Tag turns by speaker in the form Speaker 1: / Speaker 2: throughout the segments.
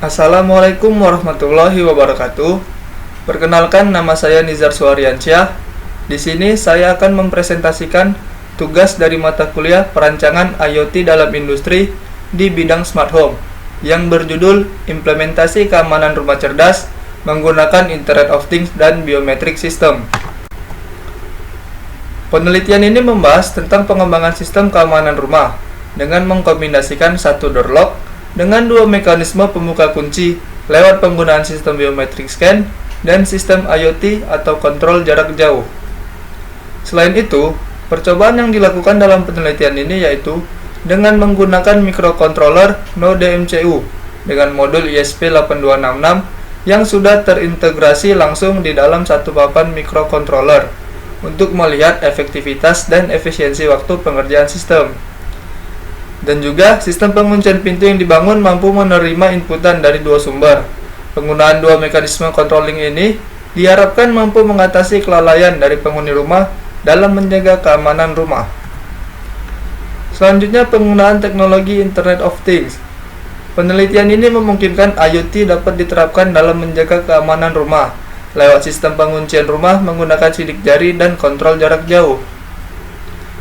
Speaker 1: Assalamualaikum warahmatullahi wabarakatuh. Perkenalkan, nama saya Nizar Suharyansyah. Di sini saya akan mempresentasikan tugas dari mata kuliah perancangan IoT dalam industri di bidang smart home yang berjudul Implementasi Keamanan Rumah Cerdas menggunakan Internet of Things dan Biometric System. Penelitian ini membahas tentang pengembangan sistem keamanan rumah dengan mengkombinasikan satu door lock dengan dua mekanisme pembuka kunci lewat penggunaan sistem biometric scan dan sistem IoT atau kontrol jarak jauh. Selain itu, percobaan yang dilakukan dalam penelitian ini yaitu dengan menggunakan microcontroller Node MCU dengan modul ESP8266 yang sudah terintegrasi langsung di dalam satu papan microcontroller untuk melihat efektivitas dan efisiensi waktu pengerjaan sistem. Dan juga sistem penguncian pintu yang dibangun mampu menerima inputan dari dua sumber. Penggunaan dua mekanisme controlling ini diharapkan mampu mengatasi kelalaian dari penghuni rumah dalam menjaga keamanan rumah. Selanjutnya, penggunaan teknologi Internet of Things. Penelitian ini memungkinkan IoT dapat diterapkan dalam menjaga keamanan rumah lewat sistem penguncian rumah menggunakan sidik jari dan kontrol jarak jauh.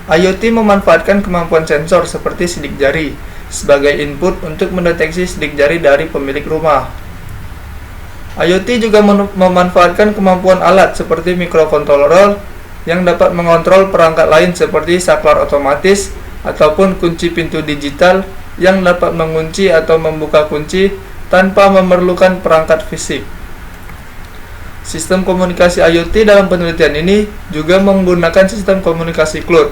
Speaker 1: IoT memanfaatkan kemampuan sensor seperti sidik jari sebagai input untuk mendeteksi sidik jari dari pemilik rumah. IoT juga memanfaatkan kemampuan alat seperti microcontroller yang dapat mengontrol perangkat lain seperti saklar otomatis ataupun kunci pintu digital yang dapat mengunci atau membuka kunci tanpa memerlukan perangkat fisik. Sistem komunikasi IoT dalam penelitian ini juga menggunakan sistem komunikasi cloud,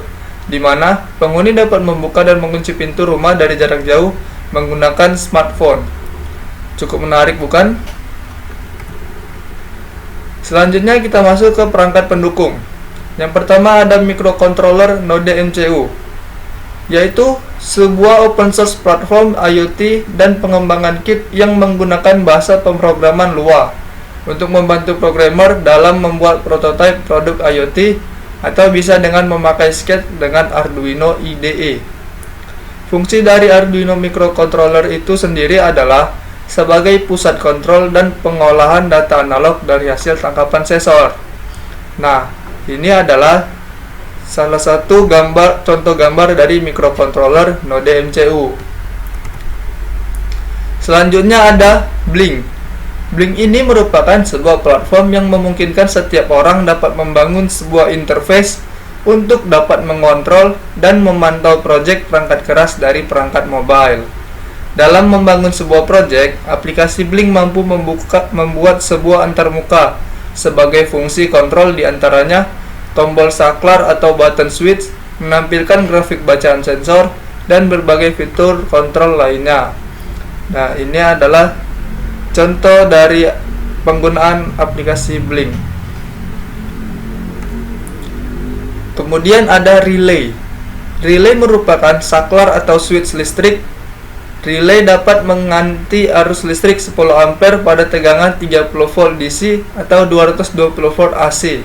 Speaker 1: di mana penghuni dapat membuka dan mengunci pintu rumah dari jarak jauh menggunakan smartphone. Cukup menarik, bukan? Selanjutnya kita masuk ke perangkat pendukung. Yang pertama ada microcontroller Node MCU, yaitu sebuah open source platform IoT dan pengembangan kit yang menggunakan bahasa pemrograman Lua untuk membantu programmer dalam membuat prototipe produk IoT atau bisa dengan memakai sketch dengan Arduino IDE. Fungsi dari Arduino microcontroller itu sendiri adalah sebagai pusat kontrol dan pengolahan data analog dari hasil tangkapan sensor. Nah, ini adalah salah satu contoh gambar dari microcontroller Node MCU. Selanjutnya ada Blink. Blink ini merupakan sebuah platform yang memungkinkan setiap orang dapat membangun sebuah interface untuk dapat mengontrol dan memantau proyek perangkat keras dari perangkat mobile. Dalam membangun sebuah proyek, aplikasi Blink mampu membuat sebuah antarmuka sebagai fungsi kontrol, diantaranya tombol saklar atau button switch, menampilkan grafik bacaan sensor, dan berbagai fitur kontrol lainnya. Nah, ini adalah contoh dari penggunaan aplikasi Blink. Kemudian ada relay. Relay merupakan saklar atau switch listrik. Relay dapat mengganti arus listrik 10 ampere pada tegangan 30 volt DC atau 220 volt AC.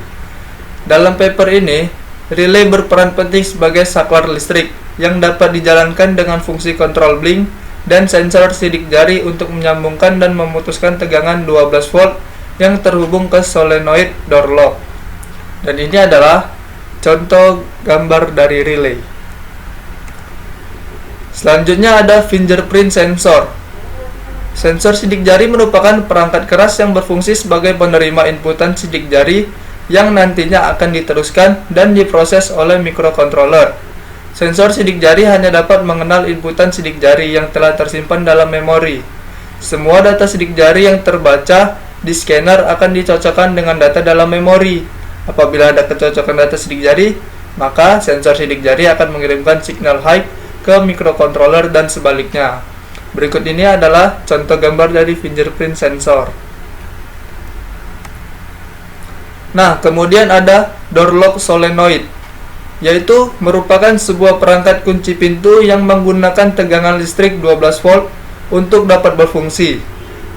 Speaker 1: Dalam paper ini, relay berperan penting sebagai saklar listrik yang dapat dijalankan dengan fungsi kontrol blink dan sensor sidik jari untuk menyambungkan dan memutuskan tegangan 12 volt yang terhubung ke solenoid door lock. Dan ini adalah contoh gambar dari relay. Selanjutnya ada fingerprint sensor. Sensor sidik jari merupakan perangkat keras yang berfungsi sebagai penerima inputan sidik jari yang nantinya akan diteruskan dan diproses oleh microcontroller. Sensor sidik jari hanya dapat mengenal inputan sidik jari yang telah tersimpan dalam memori. Semua data sidik jari yang terbaca di scanner akan dicocokkan dengan data dalam memori. Apabila ada kecocokan data sidik jari, maka sensor sidik jari akan mengirimkan signal high ke microcontroller dan sebaliknya. Berikut ini adalah contoh gambar dari fingerprint sensor. Nah, kemudian ada door lock solenoid, yaitu merupakan sebuah perangkat kunci pintu yang menggunakan tegangan listrik 12 volt untuk dapat berfungsi.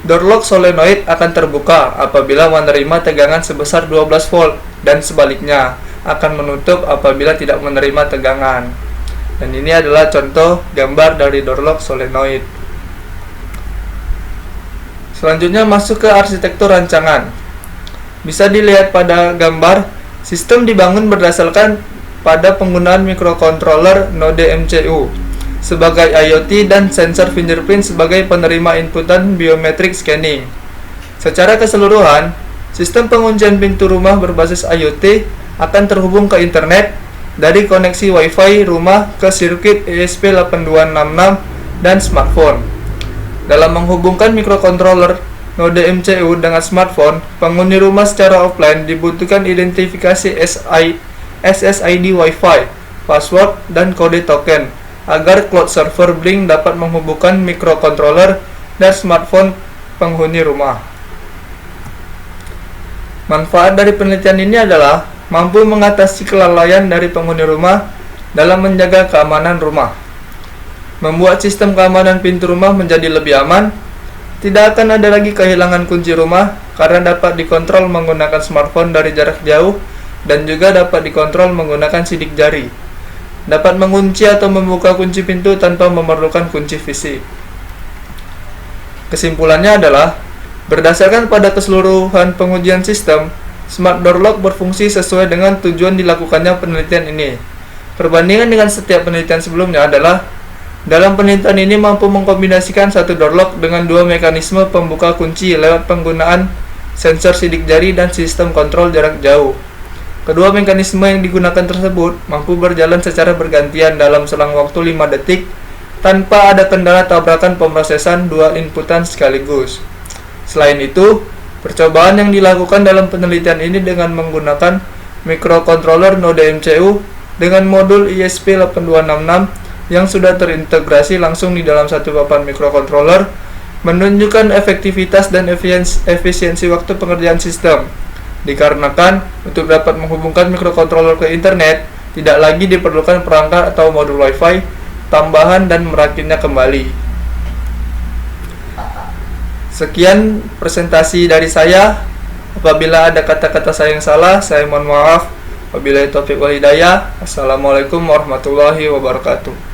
Speaker 1: Door lock solenoid akan terbuka apabila menerima tegangan sebesar 12 volt dan sebaliknya akan menutup apabila tidak menerima tegangan. Dan ini adalah contoh gambar dari door lock solenoid. Selanjutnya masuk ke arsitektur rancangan. Bisa dilihat pada gambar, sistem dibangun berdasarkan pada penggunaan microcontroller node MCU sebagai IoT dan sensor fingerprint sebagai penerima inputan biometric scanning. Secara keseluruhan, sistem penguncian pintu rumah berbasis IoT akan terhubung ke internet dari koneksi Wi-Fi rumah ke sirkuit ESP8266 dan smartphone. Dalam menghubungkan microcontroller node MCU dengan smartphone, penghuni rumah secara offline dibutuhkan identifikasi SSID Wi-Fi, password, dan kode token agar cloud server Blink dapat menghubungkan microcontroller dan smartphone penghuni rumah. Manfaat dari penelitian ini adalah mampu mengatasi kelalaian dari penghuni rumah dalam menjaga keamanan rumah, membuat sistem keamanan pintu rumah menjadi lebih aman. Tidak akan ada lagi kehilangan kunci rumah karena dapat dikontrol menggunakan smartphone dari jarak jauh dan juga dapat dikontrol menggunakan sidik jari. Dapat mengunci atau membuka kunci pintu tanpa memerlukan kunci fisik. Kesimpulannya adalah, berdasarkan pada keseluruhan pengujian sistem, Smart Door Lock berfungsi sesuai dengan tujuan dilakukannya penelitian ini. Perbandingan dengan setiap penelitian sebelumnya adalah, dalam penelitian ini mampu mengkombinasikan satu door lock dengan dua mekanisme pembuka kunci lewat penggunaan sensor sidik jari dan sistem kontrol jarak jauh. Kedua mekanisme yang digunakan tersebut mampu berjalan secara bergantian dalam selang waktu 5 detik tanpa ada kendala tabrakan pemrosesan dua inputan sekaligus. Selain itu, percobaan yang dilakukan dalam penelitian ini dengan menggunakan microcontroller node MCU dengan modul ESP8266 yang sudah terintegrasi langsung di dalam satu papan microcontroller menunjukkan efektivitas dan efisiensi waktu pengerjaan sistem. Dikarenakan untuk dapat menghubungkan microcontroller ke internet tidak lagi diperlukan perangkat atau modul Wi-Fi tambahan dan merakitnya kembali. Sekian presentasi dari saya. Apabila ada kata-kata saya yang salah, saya mohon maaf. Wabillahi taufiq wal hidayah. Assalamualaikum warahmatullahi wabarakatuh.